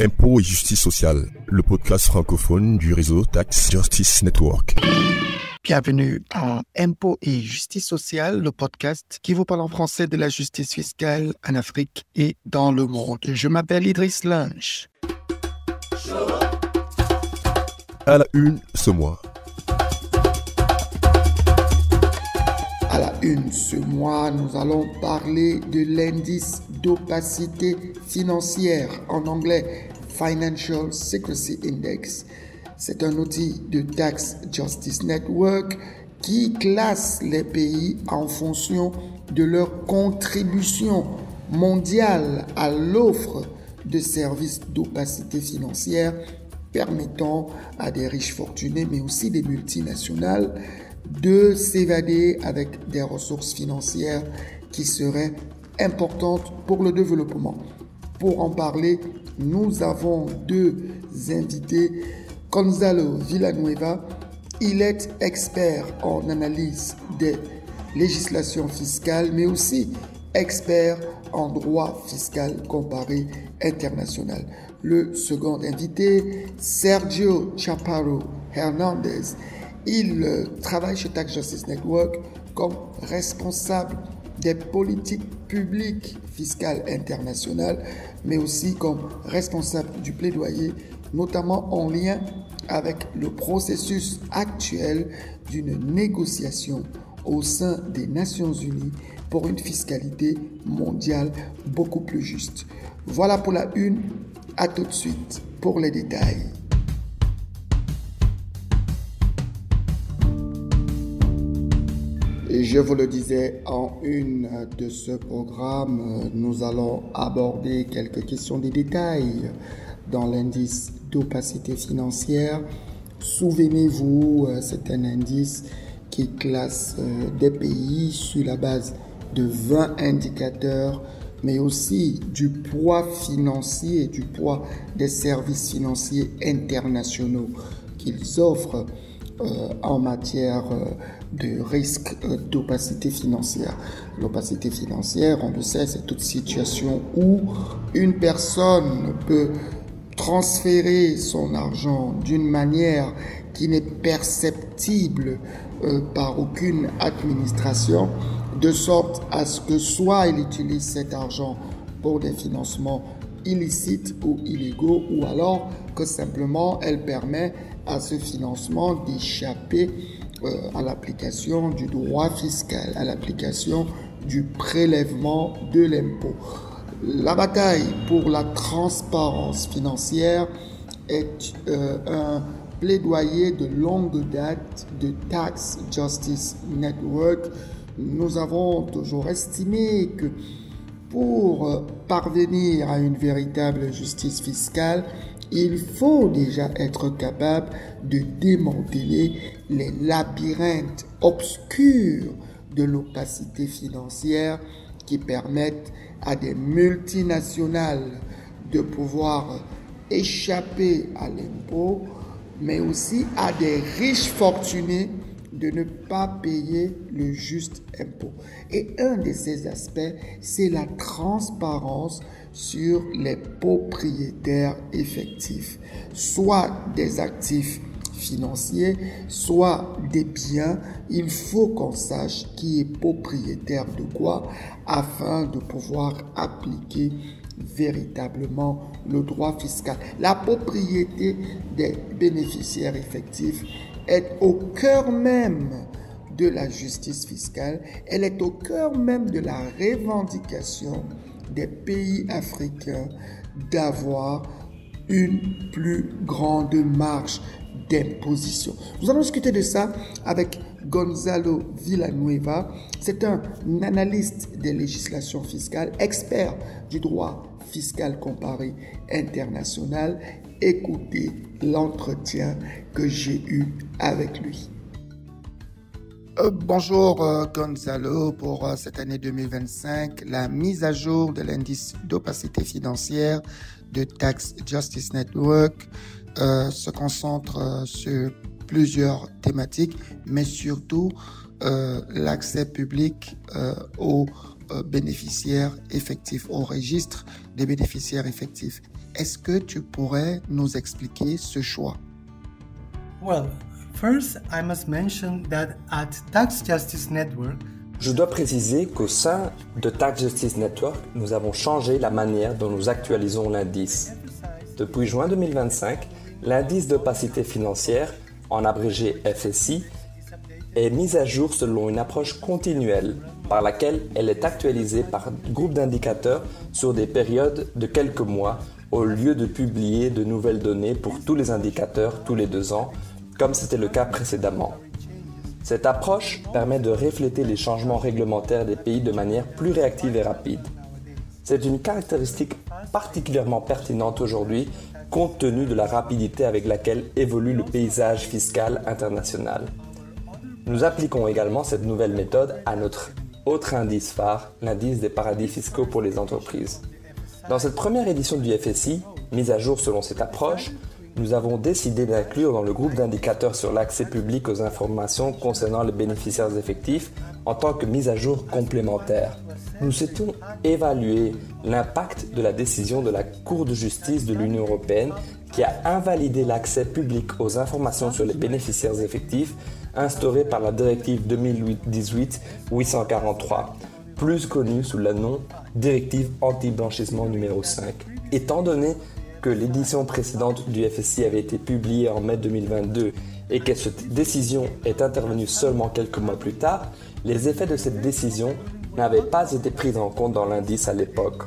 Impôts et justice sociale, le podcast francophone du réseau Tax Justice Network. Bienvenue à Impôts et justice sociale, le podcast qui vous parle en français de la justice fiscale en Afrique et dans le monde. Je m'appelle Idriss Lange. À la une ce mois. À la une ce mois, nous allons parler de l'indice d'opacité financière, en anglais Financial Secrecy Index. C'est un outil de Tax Justice Network qui classe les pays en fonction de leur contribution mondiale à l'offre de services d'opacité financière permettant à des riches fortunés, mais aussi des multinationales, de s'évader avec des ressources financières qui seraient importantes pour le développement. Pour en parler, nous avons deux invités. Gonzalo Villanueva, il est expert en analyse des législations fiscales, mais aussi expert en droit fiscal comparé international. Le second invité, Sergio Chaparro Hernandez, il travaille chez Tax Justice Network comme responsable des politiques publiques fiscales internationales, mais aussi comme responsable du plaidoyer, notamment en lien avec le processus actuel d'une négociation au sein des Nations Unies pour une fiscalité mondiale beaucoup plus juste. Voilà pour la une, à tout de suite pour les détails. Et je vous le disais en une de ce programme, nous allons aborder quelques questions de détails dans l'indice d'opacité financière. Souvenez-vous, c'est un indice qui classe des pays sur la base de 20 indicateurs, mais aussi du poids financier, du poids des services financiers internationaux qu'ils offrent en matière de risque d'opacité financière. L'opacité financière, on le sait, c'est toute situation où une personne peut transférer son argent d'une manière qui n'est perceptible par aucune administration, de sorte à ce que soit il utilise cet argent pour des financements illicites ou illégaux, ou alors que simplement elle permet à ce financement d'échapper à l'application du droit fiscal, à l'application du prélèvement de l'impôt. La bataille pour la transparence financière est un plaidoyer de longue date de Tax Justice Network. Nous avons toujours estimé que pour parvenir à une véritable justice fiscale, il faut déjà être capable de démanteler les labyrinthes obscurs de l'opacité financière qui permettent à des multinationales de pouvoir échapper à l'impôt, mais aussi à des riches fortunés de ne pas payer le juste impôt. Et un de ces aspects, c'est la transparence sur les propriétaires effectifs, soit des actifs financiers, soit des biens. Il faut qu'on sache qui est propriétaire de quoi afin de pouvoir appliquer véritablement le droit fiscal. La propriété des bénéficiaires effectifs est au cœur même de la justice fiscale. Elle est au cœur même de la revendication des pays africains d'avoir une plus grande marge d'imposition. Nous allons discuter de ça avec Gonzalo Villanueva. C'est un analyste des législations fiscales, expert du droit fiscal comparé international. Écoutez l'entretien que j'ai eu avec lui. Bonjour Gonzalo, pour cette année 2025, la mise à jour de l'indice d'opacité financière de Tax Justice Network se concentre sur plusieurs thématiques, mais surtout l'accès public aux bénéficiaires effectifs, au registre des bénéficiaires effectifs. Est-ce que tu pourrais nous expliquer ce choix? Well, first I must mention that at Tax Justice Network, je dois préciser qu'au sein de Tax Justice Network, nous avons changé la manière dont nous actualisons l'indice. Depuis juin 2025, l'indice d'opacité financière, en abrégé FSI, est mis à jour selon une approche continuelle par laquelle elle est actualisée par groupe d'indicateurs sur des périodes de quelques mois au lieu de publier de nouvelles données pour tous les indicateurs tous les 2 ans, comme c'était le cas précédemment. Cette approche permet de refléter les changements réglementaires des pays de manière plus réactive et rapide. C'est une caractéristique particulièrement pertinente aujourd'hui compte tenu de la rapidité avec laquelle évolue le paysage fiscal international. Nous appliquons également cette nouvelle méthode à notre autre indice phare, l'indice des paradis fiscaux pour les entreprises. Dans cette première édition du FSI, mise à jour selon cette approche, nous avons décidé d'inclure dans le groupe d'indicateurs sur l'accès public aux informations concernant les bénéficiaires effectifs en tant que mise à jour complémentaire. Nous souhaitons évaluer l'impact de la décision de la Cour de justice de l'Union européenne qui a invalidé l'accès public aux informations sur les bénéficiaires effectifs instaurée par la directive 2018-843, plus connue sous le nom Directive anti-blanchissement numéro 5. Étant donné que l'édition précédente du FSI avait été publiée en mai 2022 et que cette décision est intervenue seulement quelques mois plus tard, les effets de cette décision n'avaient pas été pris en compte dans l'indice à l'époque.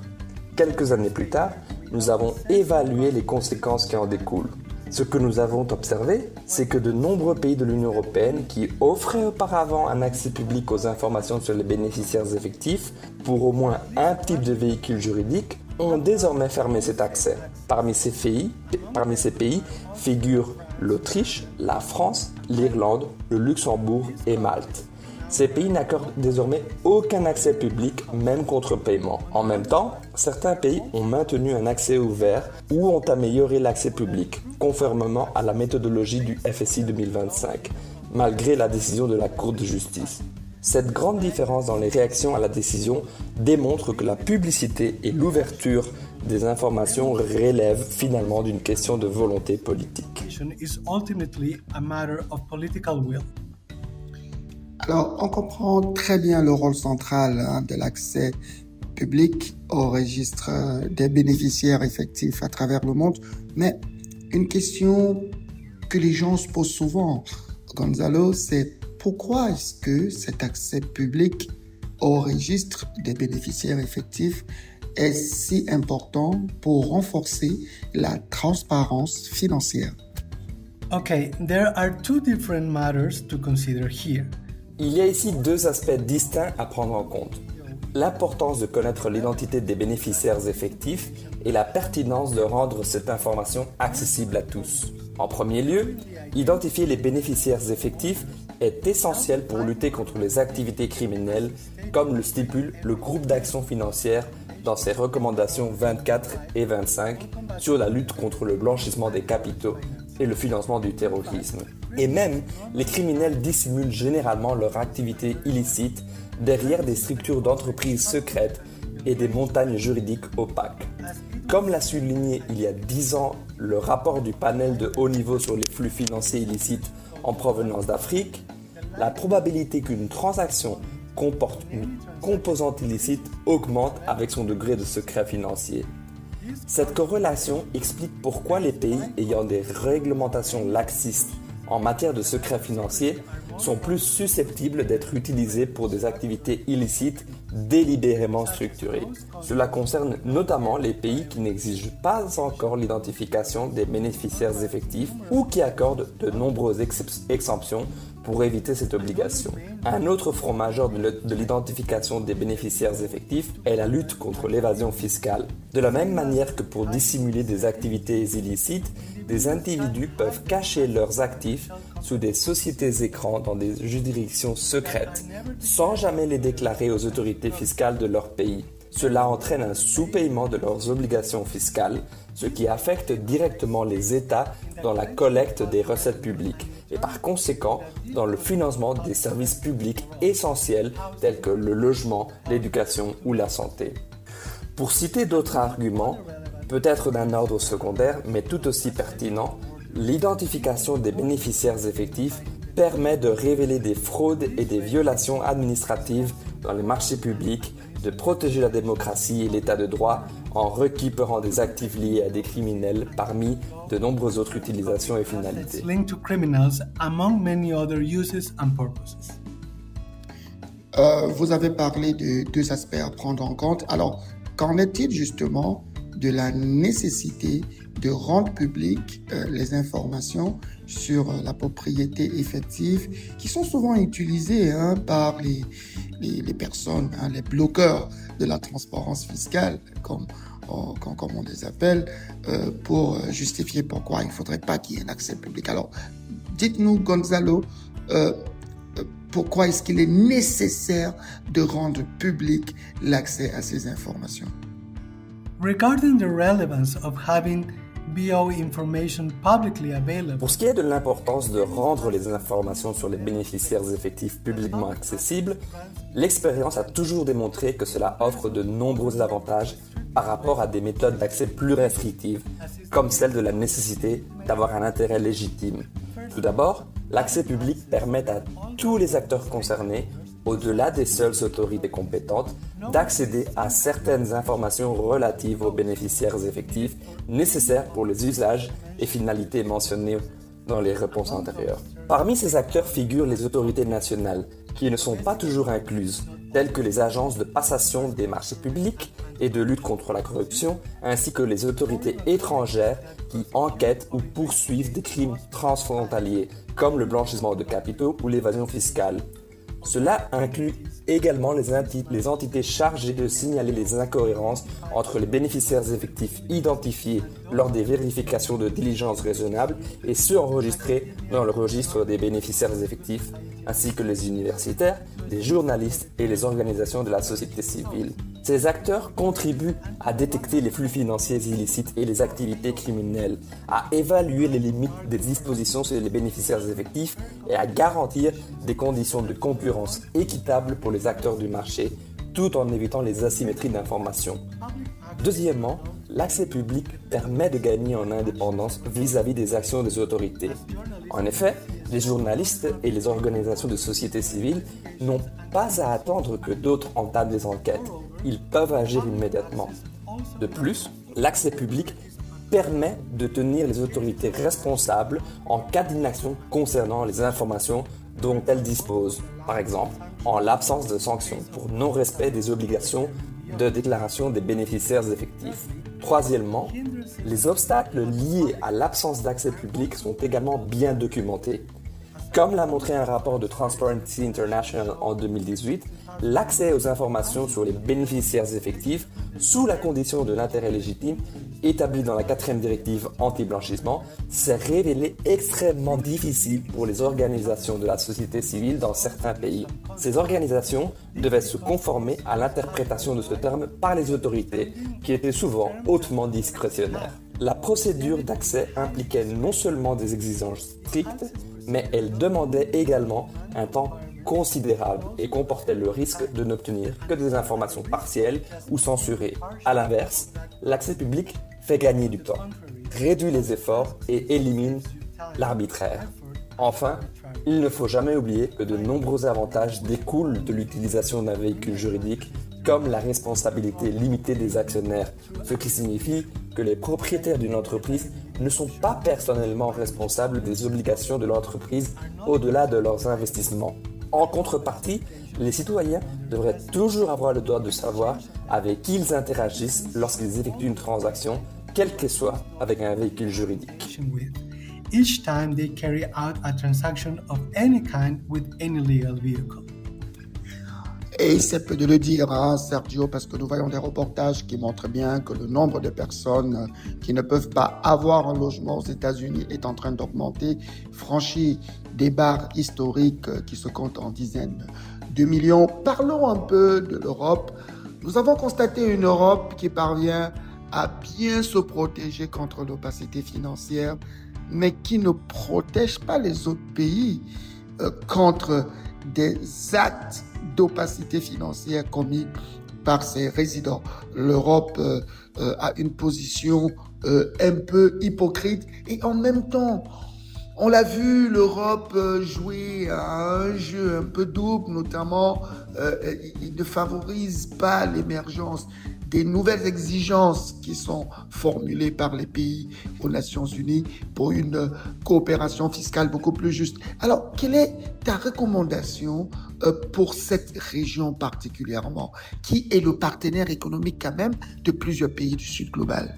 Quelques années plus tard, nous avons évalué les conséquences qui en découlent. Ce que nous avons observé, c'est que de nombreux pays de l'Union européenne qui offraient auparavant un accès public aux informations sur les bénéficiaires effectifs pour au moins un type de véhicule juridique ont désormais fermé cet accès. Parmi ces pays figurent l'Autriche, la France, l'Irlande, le Luxembourg et Malte. Ces pays n'accordent désormais aucun accès public, même contre paiement. En même temps, certains pays ont maintenu un accès ouvert ou ont amélioré l'accès public, conformément à la méthodologie du FSI 2025, malgré la décision de la Cour de justice. Cette grande différence dans les réactions à la décision démontre que la publicité et l'ouverture des informations relèvent finalement d'une question de volonté politique. Alors, on comprend très bien le rôle central de l'accès public au registre des bénéficiaires effectifs à travers le monde, mais une question que les gens se posent souvent, Gonzalo, c'est pourquoi est-ce que cet accès public au registre des bénéficiaires effectifs est si important pour renforcer la transparence financière? Okay, there are two different matters to consider here. Il y a ici 2 aspects distincts à prendre en compte. L'importance de connaître l'identité des bénéficiaires effectifs et la pertinence de rendre cette information accessible à tous. En premier lieu, identifier les bénéficiaires effectifs est essentiel pour lutter contre les activités criminelles, comme le stipule le groupe d'action financière dans ses recommandations 24 et 25 sur la lutte contre le blanchissement des capitaux et le financement du terrorisme. Et même, les criminels dissimulent généralement leur activité illicite derrière des structures d'entreprises secrètes et des montagnes juridiques opaques. Comme l'a souligné il y a 10 ans le rapport du panel de haut niveau sur les flux financiers illicites en provenance d'Afrique, la probabilité qu'une transaction comporte une composante illicite augmente avec son degré de secret financier. Cette corrélation explique pourquoi les pays ayant des réglementations laxistes en matière de secret financier sont plus susceptibles d'être utilisés pour des activités illicites délibérément structurées. Cela concerne notamment les pays qui n'exigent pas encore l'identification des bénéficiaires effectifs ou qui accordent de nombreuses exemptions pour éviter cette obligation. Un autre front majeur de l'identification des bénéficiaires effectifs est la lutte contre l'évasion fiscale. De la même manière que pour dissimuler des activités illicites, des individus peuvent cacher leurs actifs sous des sociétés écrans dans des juridictions secrètes, sans jamais les déclarer aux autorités fiscales de leur pays. Cela entraîne un sous-paiement de leurs obligations fiscales, ce qui affecte directement les États dans la collecte des recettes publiques et par conséquent dans le financement des services publics essentiels tels que le logement, l'éducation ou la santé. Pour citer d'autres arguments, peut-être d'un ordre secondaire mais tout aussi pertinent, l'identification des bénéficiaires effectifs permet de révéler des fraudes et des violations administratives dans les marchés publics, de protéger la démocratie et l'état de droit en récupérant des actifs liés à des criminels parmi de nombreuses autres utilisations et finalités. Linked to criminals among many other uses and purposes. Vous avez parlé de deux aspects à prendre en compte. Alors, qu'en est-il justement de la nécessité de rendre publiques les informations sur la propriété effective qui sont souvent utilisées par les personnes, les bloqueurs de la transparence fiscale, comme on les appelle, pour justifier pourquoi il ne faudrait pas qu'il y ait un accès public. Alors, dites-nous, Gonzalo, pourquoi est-ce qu'il est nécessaire de rendre public l'accès à ces informations? Regarding the relevance of having BO information publicly available. Pour ce qui est de l'importance de rendre les informations sur les bénéficiaires effectifs publiquement accessibles, l'expérience a toujours démontré que cela offre de nombreux avantages par rapport à des méthodes d'accès plus restrictives, comme celle de la nécessité d'avoir un intérêt légitime. Tout d'abord, l'accès public permet à tous les acteurs concernés, au-delà des seules autorités compétentes, d'accéder à certaines informations relatives aux bénéficiaires effectifs nécessaires pour les usages et finalités mentionnées dans les réponses antérieures. Parmi ces acteurs figurent les autorités nationales, qui ne sont pas toujours incluses, telles que les agences de passation des marchés publics et de lutte contre la corruption, ainsi que les autorités étrangères qui enquêtent ou poursuivent des crimes transfrontaliers, comme le blanchiment de capitaux ou l'évasion fiscale. Cela inclut également les entités chargées de signaler les incohérences entre les bénéficiaires effectifs identifiés lors des vérifications de diligence raisonnable et ceux enregistrés dans le registre des bénéficiaires effectifs, ainsi que les universitaires, les journalistes et les organisations de la société civile. Ces acteurs contribuent à détecter les flux financiers illicites et les activités criminelles, à évaluer les limites des dispositions sur les bénéficiaires effectifs et à garantir des conditions de concurrence équitables pour les acteurs du marché, tout en évitant les asymétries d'information. Deuxièmement, l'accès public permet de gagner en indépendance vis-à-vis des actions des autorités. En effet, les journalistes et les organisations de société civile n'ont pas à attendre que d'autres entament des enquêtes. Ils peuvent agir immédiatement. De plus, l'accès public permet de tenir les autorités responsables en cas d'inaction concernant les informations dont elles disposent, par exemple en l'absence de sanctions pour non-respect des obligations de déclaration des bénéficiaires effectifs. Troisièmement, les obstacles liés à l'absence d'accès public sont également bien documentés. Comme l'a montré un rapport de Transparency International en 2018, l'accès aux informations sur les bénéficiaires effectifs, sous la condition de l'intérêt légitime, établi dans la 4e directive anti-blanchissement, s'est révélé extrêmement difficile pour les organisations de la société civile dans certains pays. Ces organisations devaient se conformer à l'interprétation de ce terme par les autorités, qui étaient souvent hautement discrétionnaires. La procédure d'accès impliquait non seulement des exigences strictes, mais elle demandait également un temps considérable et comportait le risque de n'obtenir que des informations partielles ou censurées. A l'inverse, l'accès public fait gagner du temps, réduit les efforts et élimine l'arbitraire. Enfin, il ne faut jamais oublier que de nombreux avantages découlent de l'utilisation d'un véhicule juridique, comme la responsabilité limitée des actionnaires, ce qui signifie que les propriétaires d'une entreprise ne sont pas personnellement responsables des obligations de l'entreprise au-delà de leurs investissements. En contrepartie, les citoyens devraient toujours avoir le droit de savoir avec qui ils interagissent lorsqu'ils effectuent une transaction, quelle qu'elle soit, avec un véhicule juridique. Each time they carry out a transaction of any kind with any legal vehicle. Et c'est peu de le dire, Sergio, parce que nous voyons des reportages qui montrent bien que le nombre de personnes qui ne peuvent pas avoir un logement aux États-Unis est en train d'augmenter, franchit des barres historiques qui se comptent en dizaines de millions. Parlons un peu de l'Europe. Nous avons constaté une Europe qui parvient à bien se protéger contre l'opacité financière mais qui ne protège pas les autres pays contre des actes d'opacité financière commis par ses résidents. L'Europe a une position un peu hypocrite et en même temps, on l'a vu, l'Europe jouer à un jeu un peu double, notamment il ne favorise pas l'émergence des nouvelles exigences qui sont formulées par les pays aux Nations Unies pour une coopération fiscale beaucoup plus juste. Alors, quelle est ta recommandation pour cette région particulièrement, qui est le partenaire économique quand même de plusieurs pays du Sud global?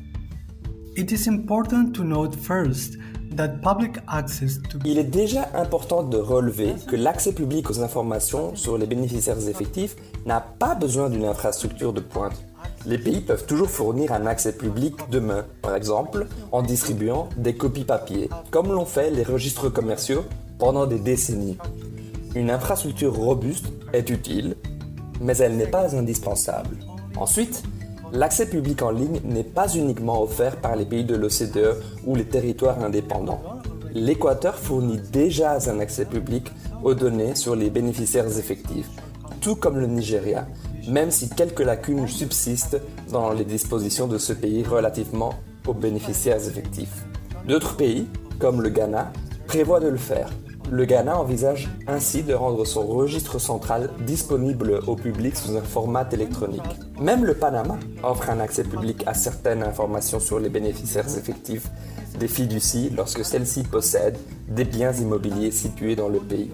It is important to note first that public access to... Il est déjà important de relever que l'accès public aux informations sur les bénéficiaires effectifs n'a pas besoin d'une infrastructure de pointe. Les pays peuvent toujours fournir un accès public demain, par exemple en distribuant des copies papier, comme l'ont fait les registres commerciaux pendant des décennies. Une infrastructure robuste est utile, mais elle n'est pas indispensable. Ensuite, l'accès public en ligne n'est pas uniquement offert par les pays de l'OCDE ou les territoires indépendants. L'Équateur fournit déjà un accès public aux données sur les bénéficiaires effectifs, tout comme le Nigeria, même si quelques lacunes subsistent dans les dispositions de ce pays relativement aux bénéficiaires effectifs. D'autres pays, comme le Ghana, prévoient de le faire. Le Ghana envisage ainsi de rendre son registre central disponible au public sous un format électronique. Même le Panama offre un accès public à certaines informations sur les bénéficiaires effectifs des fiducies lorsque celles-ci possèdent des biens immobiliers situés dans le pays.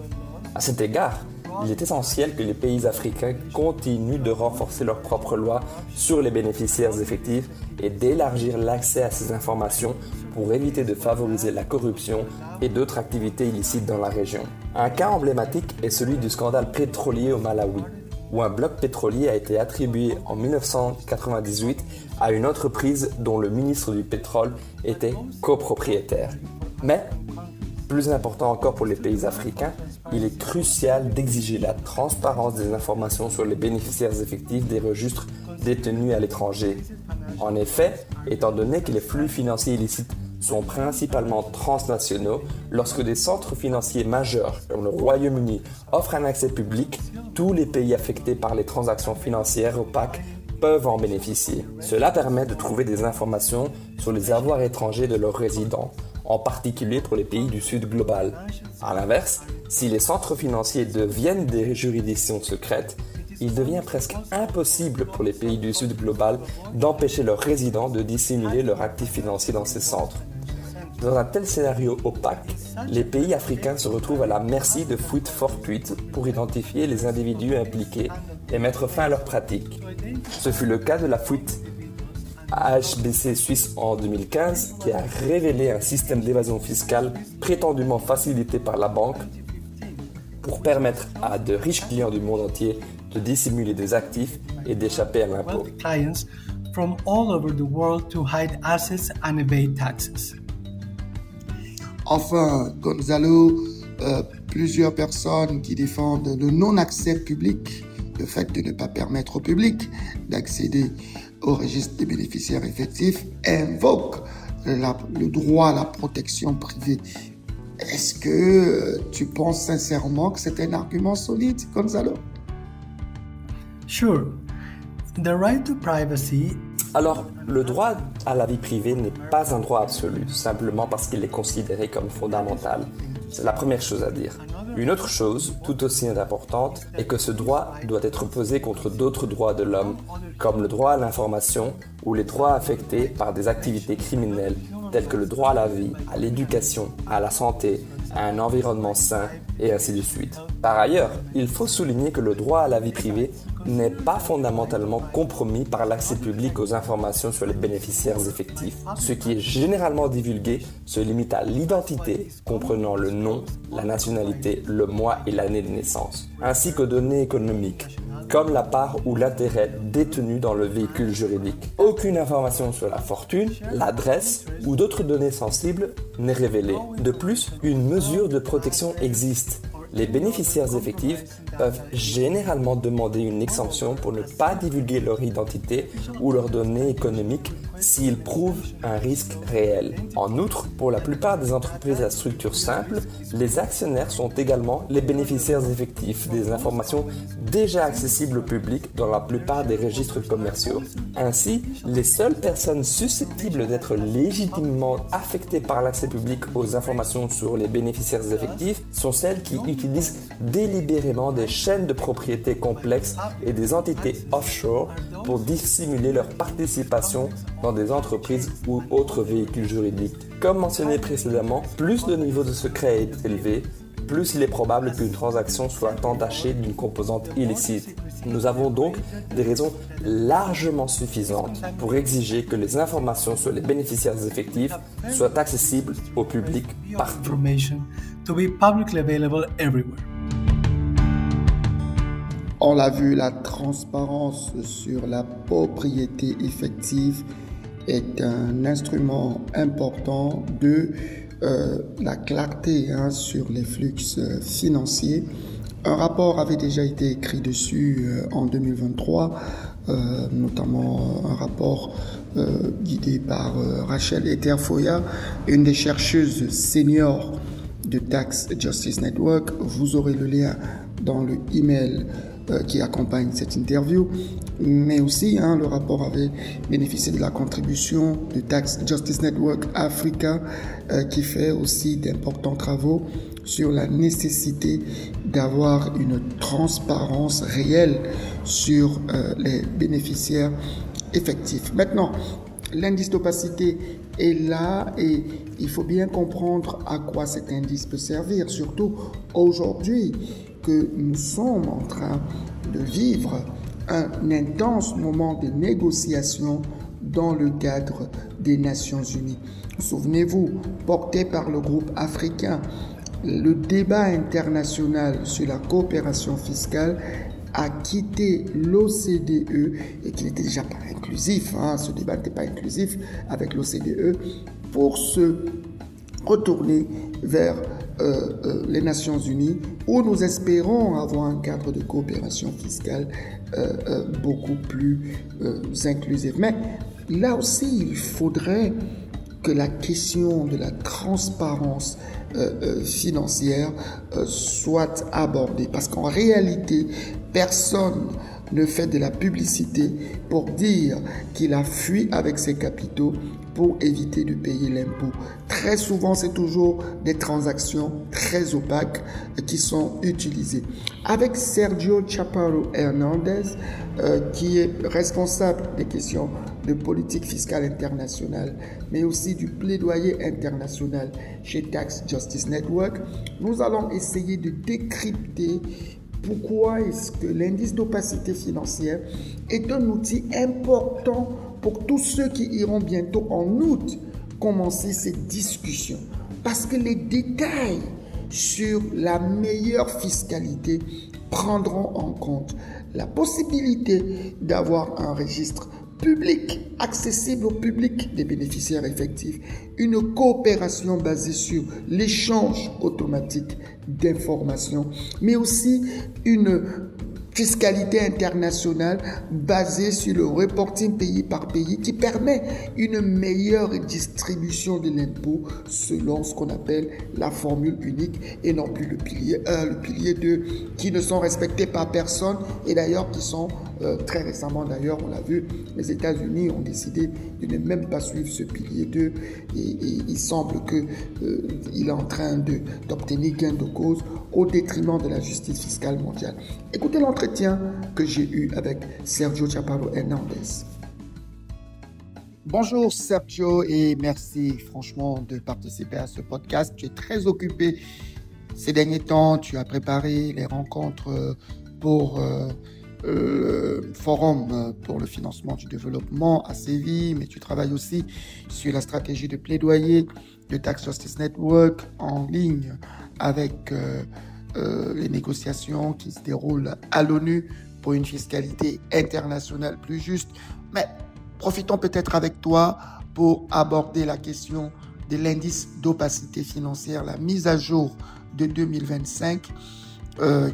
À cet égard, il est essentiel que les pays africains continuent de renforcer leurs propres lois sur les bénéficiaires effectifs et d'élargir l'accès à ces informations pour éviter de favoriser la corruption et d'autres activités illicites dans la région. Un cas emblématique est celui du scandale pétrolier au Malawi, où un bloc pétrolier a été attribué en 1998 à une entreprise dont le ministre du pétrole était copropriétaire. Mais, plus important encore pour les pays africains, il est crucial d'exiger la transparence des informations sur les bénéficiaires effectifs des registres détenus à l'étranger. En effet, étant donné que les flux financiers illicites sont principalement transnationaux, lorsque des centres financiers majeurs comme le Royaume-Uni offrent un accès public, tous les pays affectés par les transactions financières opaques peuvent en bénéficier. Cela permet de trouver des informations sur les avoirs étrangers de leurs résidents, en particulier pour les pays du Sud global. A l'inverse, si les centres financiers deviennent des juridictions secrètes, il devient presque impossible pour les pays du Sud global d'empêcher leurs résidents de dissimuler leurs actifs financiers dans ces centres. Dans un tel scénario opaque, les pays africains se retrouvent à la merci de fuites fortuites pour identifier les individus impliqués et mettre fin à leurs pratiques. Ce fut le cas de la fuite HSBC Suisse en 2015 qui a révélé un système d'évasion fiscale prétendument facilité par la banque pour permettre à de riches clients du monde entier de dissimuler des actifs et d'échapper à l'impôt. Clients from all over the world to hide assets and evade taxes. Enfin, Gonzalo, plusieurs personnes qui défendent le non-accès public, le fait de ne pas permettre au public d'accéder au registre des bénéficiaires effectifs, invoquent le droit à la protection privée. Est-ce que tu penses sincèrement que c'est un argument solide, Gonzalo? Sure. The right to privacy. Alors, le droit à la vie privée n'est pas un droit absolu, simplement parce qu'il est considéré comme fondamental. C'est la première chose à dire. Une autre chose, tout aussi importante, est que ce droit doit être pesé contre d'autres droits de l'homme, comme le droit à l'information ou les droits affectés par des activités criminelles, tels que le droit à la vie, à l'éducation, à la santé, à un environnement sain, et ainsi de suite. Par ailleurs, il faut souligner que le droit à la vie privée n'est pas fondamentalement compromis par l'accès public aux informations sur les bénéficiaires effectifs. Ce qui est généralement divulgué se limite à l'identité, comprenant le nom, la nationalité, le mois et l'année de naissance, ainsi qu'aux données économiques, comme la part ou l'intérêt détenu dans le véhicule juridique. Aucune information sur la fortune, l'adresse ou d'autres données sensibles n'est révélée. De plus, une mesure de protection existe. Les bénéficiaires effectifs peuvent généralement demander une exemption pour ne pas divulguer leur identité ou leurs données économiques s'ils prouvent un risque réel. En outre, pour la plupart des entreprises à structure simple, les actionnaires sont également les bénéficiaires effectifs des informations déjà accessibles au public dans la plupart des registres commerciaux. Ainsi, les seules personnes susceptibles d'être légitimement affectées par l'accès public aux informations sur les bénéficiaires effectifs sont celles qui utilisent délibérément des chaînes de propriété complexes et des entités offshore pour dissimuler leur participation dans des entreprises ou autres véhicules juridiques. Comme mentionné précédemment, plus le niveau de secret est élevé, plus il est probable qu'une transaction soit entachée d'une composante illicite. Nous avons donc des raisons largement suffisantes pour exiger que les informations sur les bénéficiaires effectifs soient accessibles au public partout. On l'a vu, la transparence sur la propriété effective est un instrument important de la clarté sur les flux financiers. Un rapport avait déjà été écrit dessus en 2023, notamment un rapport guidé par Rachel Eterfoya, une des chercheuses seniors de Tax Justice Network. Vous aurez le lien dans le email qui accompagne cette interview, mais aussi le rapport avait bénéficié de la contribution de Tax Justice Network Africa qui fait aussi d'importants travaux sur la nécessité d'avoir une transparence réelle sur les bénéficiaires effectifs. Maintenant, l'indice d'opacité est là et il faut bien comprendre à quoi cet indice peut servir, surtout aujourd'hui que nous sommes en train de vivre un intense moment de négociation dans le cadre des Nations Unies. Souvenez-vous, porté par le groupe africain, le débat international sur la coopération fiscale a quitté l'OCDE et qui n'était déjà pas inclusif, ce débat n'était pas inclusif avec l'OCDE, pour se retourner vers les Nations Unies où nous espérons avoir un cadre de coopération fiscale beaucoup plus inclusif. Mais là aussi, il faudrait que la question de la transparence financière soit abordée parce qu'en réalité, personne ne fait de la publicité pour dire qu'il a fui avec ses capitaux pour éviter de payer l'impôt. Très souvent, c'est toujours des transactions très opaques qui sont utilisées. Avec Sergio Chaparro Hernandez, qui est responsable des questions de politique fiscale internationale, mais aussi du plaidoyer international chez Tax Justice Network, nous allons essayer de décrypter pourquoi est-ce que l'indice d'opacité financière est un outil important pour tous ceux qui iront bientôt en août commencer cette discussion. Parce que les détails sur la meilleure fiscalité prendront en compte la possibilité d'avoir un registre public, accessible au public des bénéficiaires effectifs, une coopération basée sur l'échange automatique d'informations, mais aussi une fiscalité internationale basée sur le reporting pays par pays qui permet une meilleure distribution de l'impôt selon ce qu'on appelle la formule unique et non plus le pilier 1, le pilier 2 qui ne sont respectés par personne et d'ailleurs qui sont très récemment d'ailleurs on l'a vu, les États-Unis ont décidé de ne même pas suivre ce pilier 2 et il semble qu'il est en train d'obtenir gain de cause au détriment de la justice fiscale mondiale. Écoutez l'entretien que j'ai eu avec Sergio Chaparro Hernandez. Bonjour Sergio et merci franchement de participer à ce podcast. Tu es très occupé ces derniers temps. Tu as préparé les rencontres pour le forum pour le financement du développement à Séville, mais tu travailles aussi sur la stratégie de plaidoyer de Tax Justice Network en ligne avec les négociations qui se déroulent à l'ONU pour une fiscalité internationale plus juste. Mais profitons peut-être avec toi pour aborder la question de l'indice d'opacité financière, la mise à jour de 2025.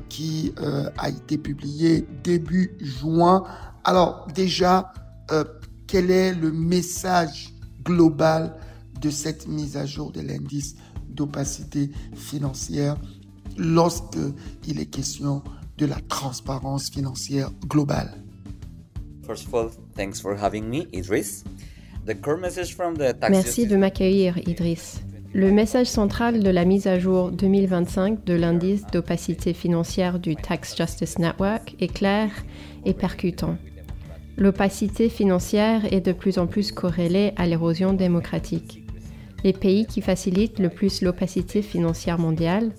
qui a été publié début juin. Alors déjà, quel est le message global de cette mise à jour de l'indice d'opacité financière lorsqu'il est question de la transparence financière globale? First of all, thanks for having me, Idriss. The core message from the tax Merci de m'accueillir, Idriss. Le message central de la mise à jour 2025 de l'indice d'opacité financière du Tax Justice Network est clair et percutant. L'opacité financière est de plus en plus corrélée à l'érosion démocratique. Les pays qui facilitent le plus l'opacité financière mondiale,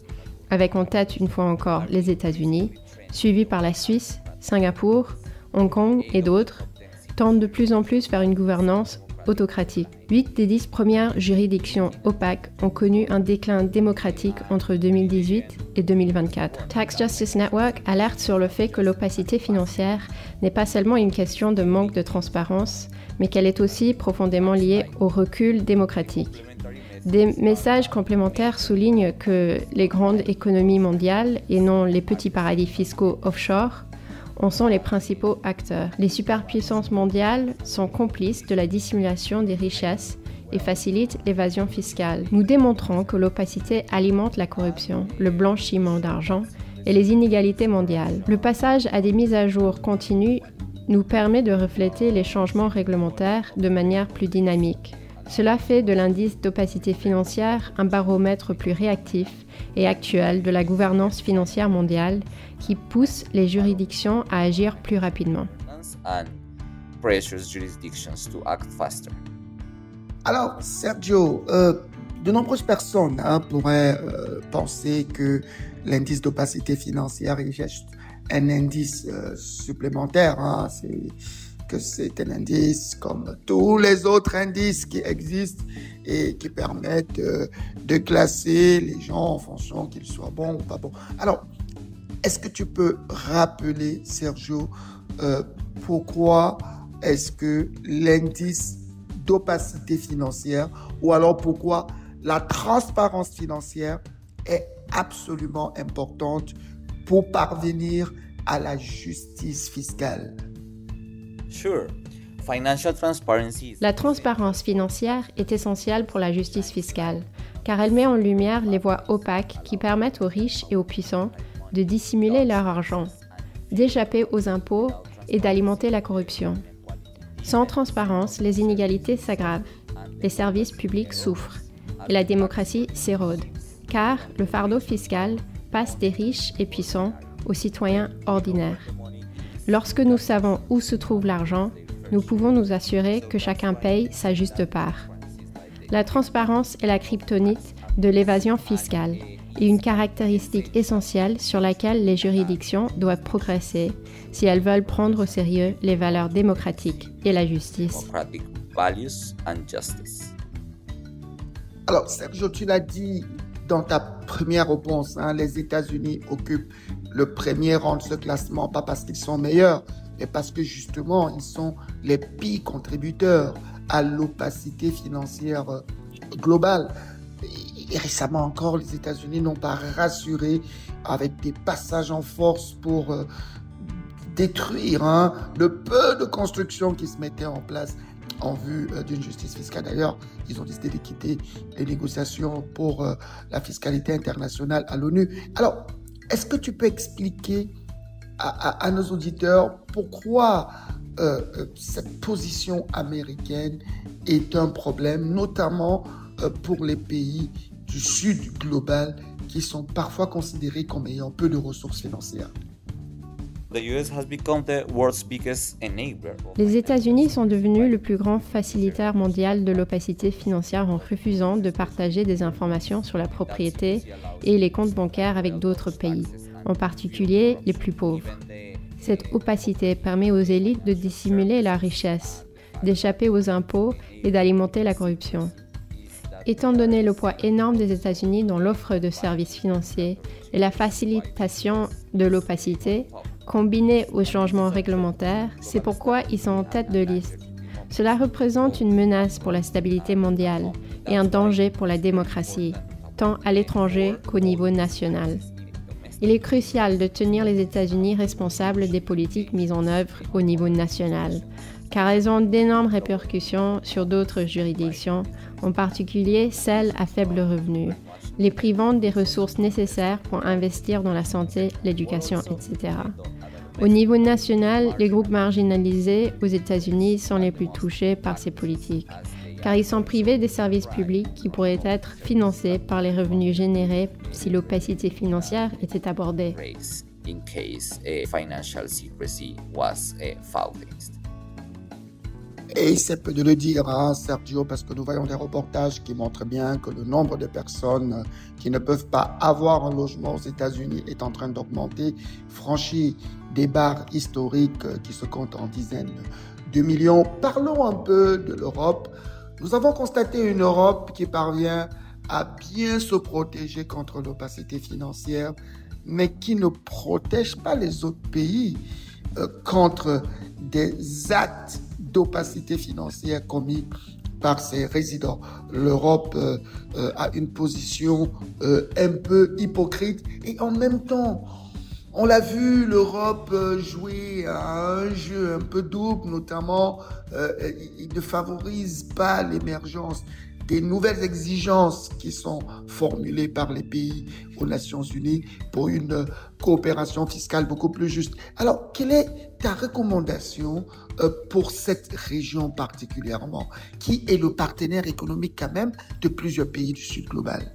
avec en tête une fois encore les États-Unis, suivis par la Suisse, Singapour, Hong Kong et d'autres, tendent de plus en plus vers une gouvernance autocratique. 8 des 10 premières juridictions opaques ont connu un déclin démocratique entre 2018 et 2024. Tax Justice Network alerte sur le fait que l'opacité financière n'est pas seulement une question de manque de transparence, mais qu'elle est aussi profondément liée au recul démocratique. Des messages complémentaires soulignent que les grandes économies mondiales, et non les petits paradis fiscaux offshore, en sont les principaux acteurs. Les superpuissances mondiales sont complices de la dissimulation des richesses et facilitent l'évasion fiscale. Nous démontrons que l'opacité alimente la corruption, le blanchiment d'argent et les inégalités mondiales. Le passage à des mises à jour continues nous permet de refléter les changements réglementaires de manière plus dynamique. Cela fait de l'indice d'opacité financière un baromètre plus réactif et actuel de la gouvernance financière mondiale qui pousse les juridictions à agir plus rapidement. Alors, Sergio, de nombreuses personnes pourraient penser que l'indice d'opacité financière est juste un indice supplémentaire. C'est un indice comme tous les autres indices qui existent et qui permettent de classer les gens en fonction qu'ils soient bons ou pas bons. Alors, est-ce que tu peux rappeler, Sergio, pourquoi est-ce que l'indice d'opacité financière ou alors pourquoi la transparence financière est absolument importante pour parvenir à la justice fiscale? La transparence financière est essentielle pour la justice fiscale, car elle met en lumière les voies opaques qui permettent aux riches et aux puissants de dissimuler leur argent, d'échapper aux impôts et d'alimenter la corruption. Sans transparence, les inégalités s'aggravent, les services publics souffrent et la démocratie s'érode, car le fardeau fiscal passe des riches et puissants aux citoyens ordinaires. Lorsque nous savons où se trouve l'argent, nous pouvons nous assurer que chacun paye sa juste part. La transparence est la kryptonite de l'évasion fiscale et une caractéristique essentielle sur laquelle les juridictions doivent progresser si elles veulent prendre au sérieux les valeurs démocratiques et la justice. Alors, Sergio, tu l'as dit dans ta première réponse, les États-Unis occupent le premier rang de ce classement, pas parce qu'ils sont meilleurs, mais parce que justement, ils sont les pires contributeurs à l'opacité financière globale. Et récemment encore, les États-Unis n'ont pas rassuré avec des passages en force pour détruire le peu de construction qui se mettait en place en vue d'une justice fiscale. D'ailleurs, ils ont décidé de quitter les négociations pour la fiscalité internationale à l'ONU. Alors, est-ce que tu peux expliquer à nos auditeurs pourquoi cette position américaine est un problème, notamment pour les pays du sud global qui sont parfois considérés comme ayant peu de ressources financières? Les États-Unis sont devenus le plus grand facilitateur mondial de l'opacité financière en refusant de partager des informations sur la propriété et les comptes bancaires avec d'autres pays, en particulier les plus pauvres. Cette opacité permet aux élites de dissimuler la richesse, d'échapper aux impôts et d'alimenter la corruption. Étant donné le poids énorme des États-Unis dans l'offre de services financiers et la facilitation de l'opacité, combinée aux changements réglementaires, c'est pourquoi ils sont en tête de liste. Cela représente une menace pour la stabilité mondiale et un danger pour la démocratie, tant à l'étranger qu'au niveau national. Il est crucial de tenir les États-Unis responsables des politiques mises en œuvre au niveau national, car elles ont d'énormes répercussions sur d'autres juridictions, en particulier celles à faible revenu, les privant des ressources nécessaires pour investir dans la santé, l'éducation, etc. Au niveau national, les groupes marginalisés aux États-Unis sont les plus touchés par ces politiques, car ils sont privés des services publics qui pourraient être financés par les revenus générés si l'opacité financière était abordée. In case financial secrecy was fault-based. Et c'est peu de le dire, hein, Sergio, parce que nous voyons des reportages qui montrent bien que le nombre de personnes qui ne peuvent pas avoir un logement aux États-Unis est en train d'augmenter, franchit des barres historiques qui se comptent en dizaines de millions. Parlons un peu de l'Europe. Nous avons constaté une Europe qui parvient à bien se protéger contre l'opacité financière, mais qui ne protège pas les autres pays contre des actes d'opacité financière commis par ses résidents. L'Europe a une position un peu hypocrite et en même temps, on l'a vu, l'Europe jouer à un jeu un peu double, notamment il ne favorise pas l'émergence des nouvelles exigences qui sont formulées par les pays aux Nations Unies pour une coopération fiscale beaucoup plus juste. Alors, quelle est ta recommandation pour cette région particulièrement, qui est le partenaire économique quand même de plusieurs pays du Sud global?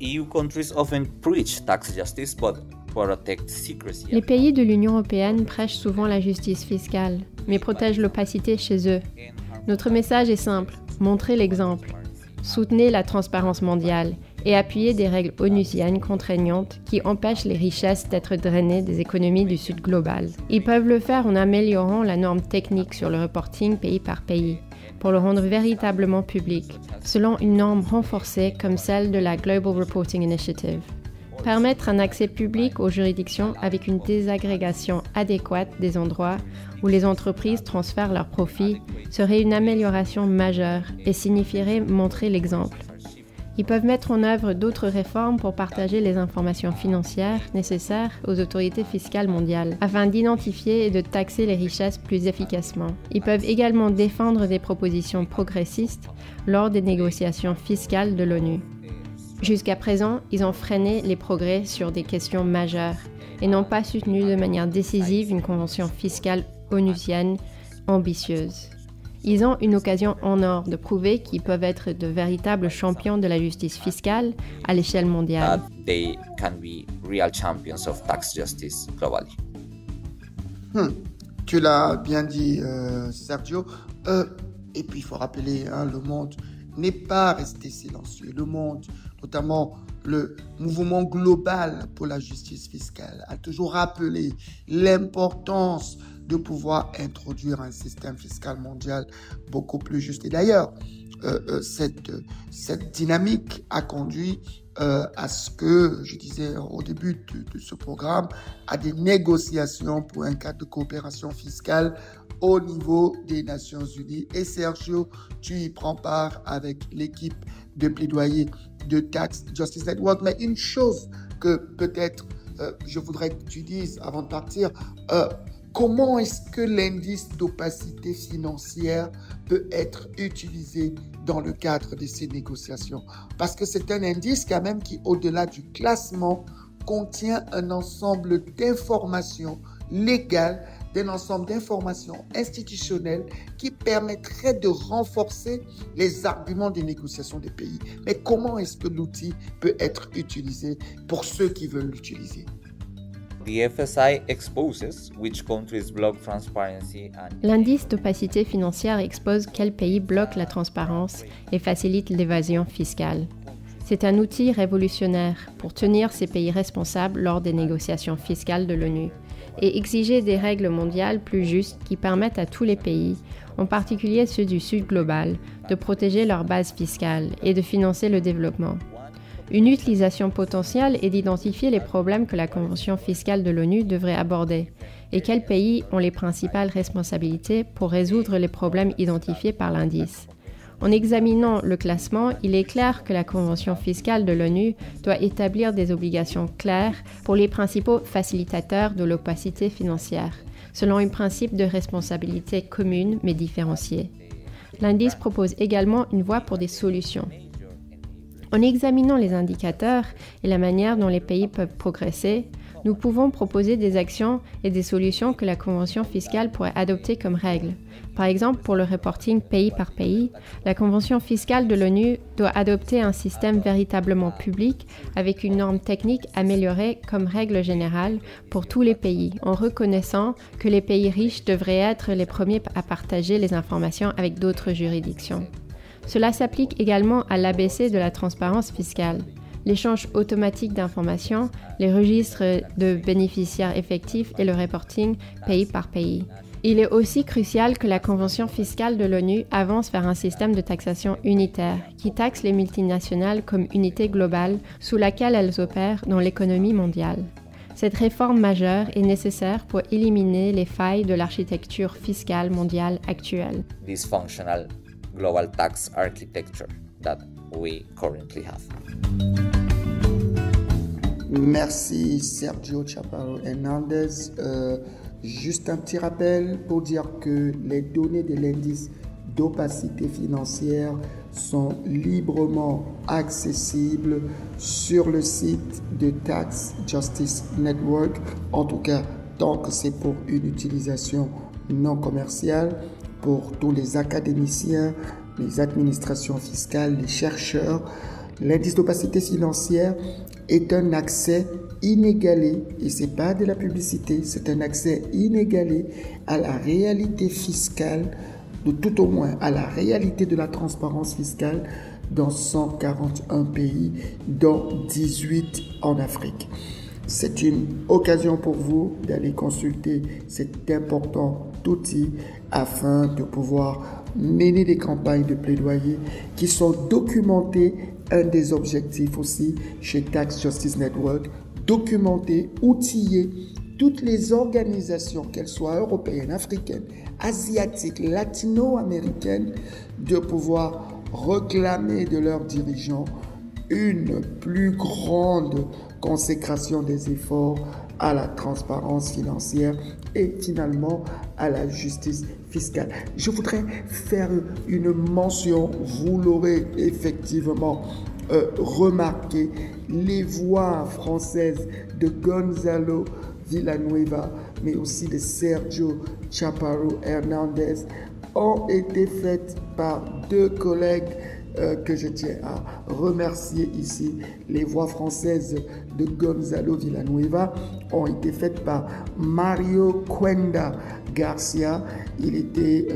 EU countries often preach tax justice but protect secrecy. Les pays de l'Union européenne prêchent souvent la justice fiscale, mais protègent l'opacité chez eux. Notre message est simple, montrez l'exemple. Soutenez la transparence mondiale et appuyez des règles onusiennes contraignantes qui empêchent les richesses d'être drainées des économies du Sud global. Ils peuvent le faire en améliorant la norme technique sur le reporting pays par pays, pour le rendre véritablement public, selon une norme renforcée comme celle de la Global Reporting Initiative. Permettre un accès public aux juridictions avec une désagrégation adéquate des endroits où les entreprises transfèrent leurs profits serait une amélioration majeure et signifierait montrer l'exemple. Ils peuvent mettre en œuvre d'autres réformes pour partager les informations financières nécessaires aux autorités fiscales mondiales afin d'identifier et de taxer les richesses plus efficacement. Ils peuvent également défendre des propositions progressistes lors des négociations fiscales de l'ONU. Jusqu'à présent, ils ont freiné les progrès sur des questions majeures et n'ont pas soutenu de manière décisive une convention fiscale onusienne ambitieuse. Ils ont une occasion en or de prouver qu'ils peuvent être de véritables champions de la justice fiscale à l'échelle mondiale. They can be real champions of tax justice globally. Tu l'as bien dit, Sergio. Et puis, il faut rappeler, le monde n'est pas resté silencieux. Le monde, notamment le mouvement global pour la justice fiscale, a toujours rappelé l'importance de pouvoir introduire un système fiscal mondial beaucoup plus juste. Et d'ailleurs, cette dynamique a conduit à ce que, je disais au début de ce programme, à des négociations pour un cadre de coopération fiscale au niveau des Nations Unies. Et Sergio, tu y prends part avec l'équipe de plaidoyer de Tax Justice Network. Mais une chose que peut-être je voudrais que tu dises avant de partir, comment est-ce que l'indice d'opacité financière peut être utilisé dans le cadre de ces négociations? Parce que c'est un indice quand même qui, au-delà du classement, contient un ensemble d'informations légales, d'un ensemble d'informations institutionnelles qui permettraient de renforcer les arguments des négociations des pays. Mais comment est-ce que l'outil peut être utilisé pour ceux qui veulent l'utiliser? The FSI exposes which countries block transparency and... L'indice d'opacité financière expose quels pays bloquent la transparence et facilitent l'évasion fiscale. C'est un outil révolutionnaire pour tenir ces pays responsables lors des négociations fiscales de l'ONU et exiger des règles mondiales plus justes qui permettent à tous les pays, en particulier ceux du Sud global, de protéger leur base fiscale et de financer le développement. Une utilisation potentielle est d'identifier les problèmes que la Convention fiscale de l'ONU devrait aborder et quels pays ont les principales responsabilités pour résoudre les problèmes identifiés par l'indice. En examinant le classement, il est clair que la Convention fiscale de l'ONU doit établir des obligations claires pour les principaux facilitateurs de l'opacité financière, selon un principe de responsabilité commune mais différencié. L'indice propose également une voie pour des solutions. En examinant les indicateurs et la manière dont les pays peuvent progresser, nous pouvons proposer des actions et des solutions que la Convention fiscale pourrait adopter comme règles. Par exemple, pour le reporting pays par pays, la Convention fiscale de l'ONU doit adopter un système véritablement public avec une norme technique améliorée comme règle générale pour tous les pays, en reconnaissant que les pays riches devraient être les premiers à partager les informations avec d'autres juridictions. Cela s'applique également à l'ABC de la transparence fiscale. L'échange automatique d'informations, les registres de bénéficiaires effectifs et le reporting pays par pays. Il est aussi crucial que la Convention fiscale de l'ONU avance vers un système de taxation unitaire qui taxe les multinationales comme unité globale sous laquelle elles opèrent dans l'économie mondiale. Cette réforme majeure est nécessaire pour éliminer les failles de l'architecture fiscale mondiale actuelle. Dysfunctional global tax architecture that we currently have. Merci Sergio Chaparro Hernandez. Juste un petit rappel pour dire que les données de l'indice d'opacité financière sont librement accessibles sur le site de Tax Justice Network, en tout cas tant que c'est pour une utilisation non commerciale, pour tous les académiciens, les administrations fiscales, les chercheurs. L'indice d'opacité financière est un accès inégalé, et ce n'est pas de la publicité, c'est un accès inégalé à la réalité fiscale, de tout au moins à la réalité de la transparence fiscale dans 141 pays, dont 18 en Afrique. C'est une occasion pour vous d'aller consulter cet important outil afin de pouvoir mener des campagnes de plaidoyer qui sont documentées. Un des objectifs aussi chez Tax Justice Network, documenter, outiller toutes les organisations, qu'elles soient européennes, africaines, asiatiques, latino-américaines, de pouvoir réclamer de leurs dirigeants une plus grande consécration des efforts à la transparence financière et finalement à la justice fiscale. Je voudrais faire une mention, vous l'aurez effectivement remarqué, les voix françaises de Gonzalo Villanueva, mais aussi de Sergio Chaparro Hernandez, ont été faites par deux collègues que je tiens à remercier ici. Les voix françaises de Gonzalo Villanueva ont été faites par Mario Cuenda Garcia. Il était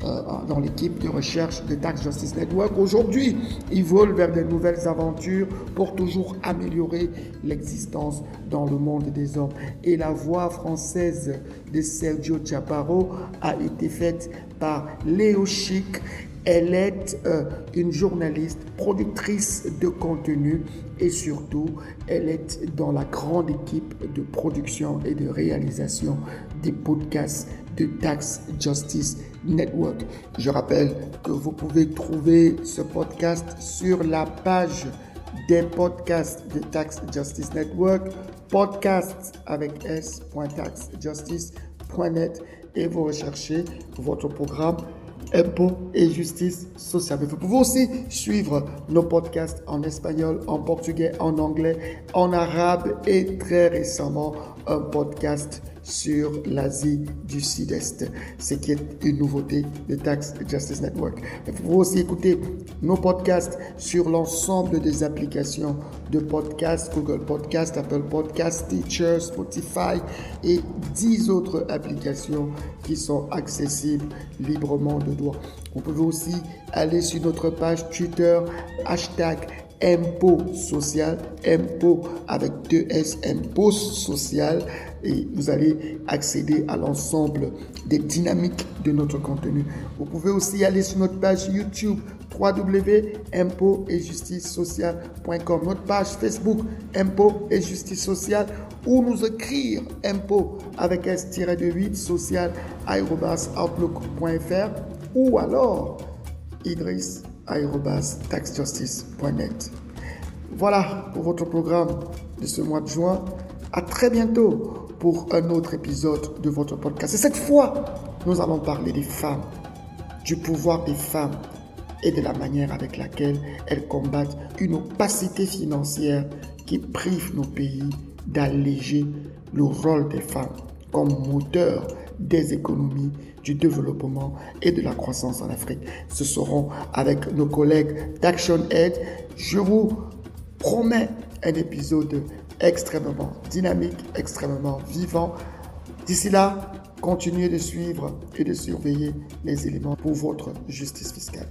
dans l'équipe de recherche de Tax Justice Network. Aujourd'hui, il vole vers de nouvelles aventures pour toujours améliorer l'existence dans le monde des hommes. Et la voix française de Sergio Chaparro a été faite par Léo Chic. Elle est une journaliste, productrice de contenu et surtout, elle est dans la grande équipe de production et de réalisation des podcasts de Tax Justice Network. Je rappelle que vous pouvez trouver ce podcast sur la page des podcasts de Tax Justice Network, podcast avec s.taxjustice.net, et vous recherchez votre programme Impôts et justice sociale. Vous pouvez aussi suivre nos podcasts en espagnol, en portugais, en anglais, en arabe et très récemment un podcast sur l'Asie du Sud-Est, ce qui est une nouveauté de Tax Justice Network. Vous pouvez aussi écouter nos podcasts sur l'ensemble des applications de podcasts, Google Podcast, Apple Podcast, Stitcher, Spotify et 10 autres applications qui sont accessibles librement de droit. Vous pouvez aussi aller sur notre page Twitter, hashtag Impôt social, impôt avec 2 S, impôt social, et vous allez accéder à l'ensemble des dynamiques de notre contenu. Vous pouvez aussi aller sur notre page YouTube www.impôts et justice sociale.com, notre page Facebook Impôts et justice sociale, ou nous écrire impôts avec S-8 social @outlook.fr, ou alors idris@taxjustice.net. Voilà pour votre programme de ce mois de juin. À très bientôt pour un autre épisode de votre podcast. Et cette fois, nous allons parler des femmes, du pouvoir des femmes et de la manière avec laquelle elles combattent une opacité financière qui prive nos pays d'alléger le rôle des femmes comme moteur des économies, du développement et de la croissance en Afrique. Ce seront avec nos collègues d'Action Aid. Je vous promets un épisode extrêmement dynamique, extrêmement vivant. D'ici là, continuez de suivre et de surveiller les éléments pour votre justice fiscale.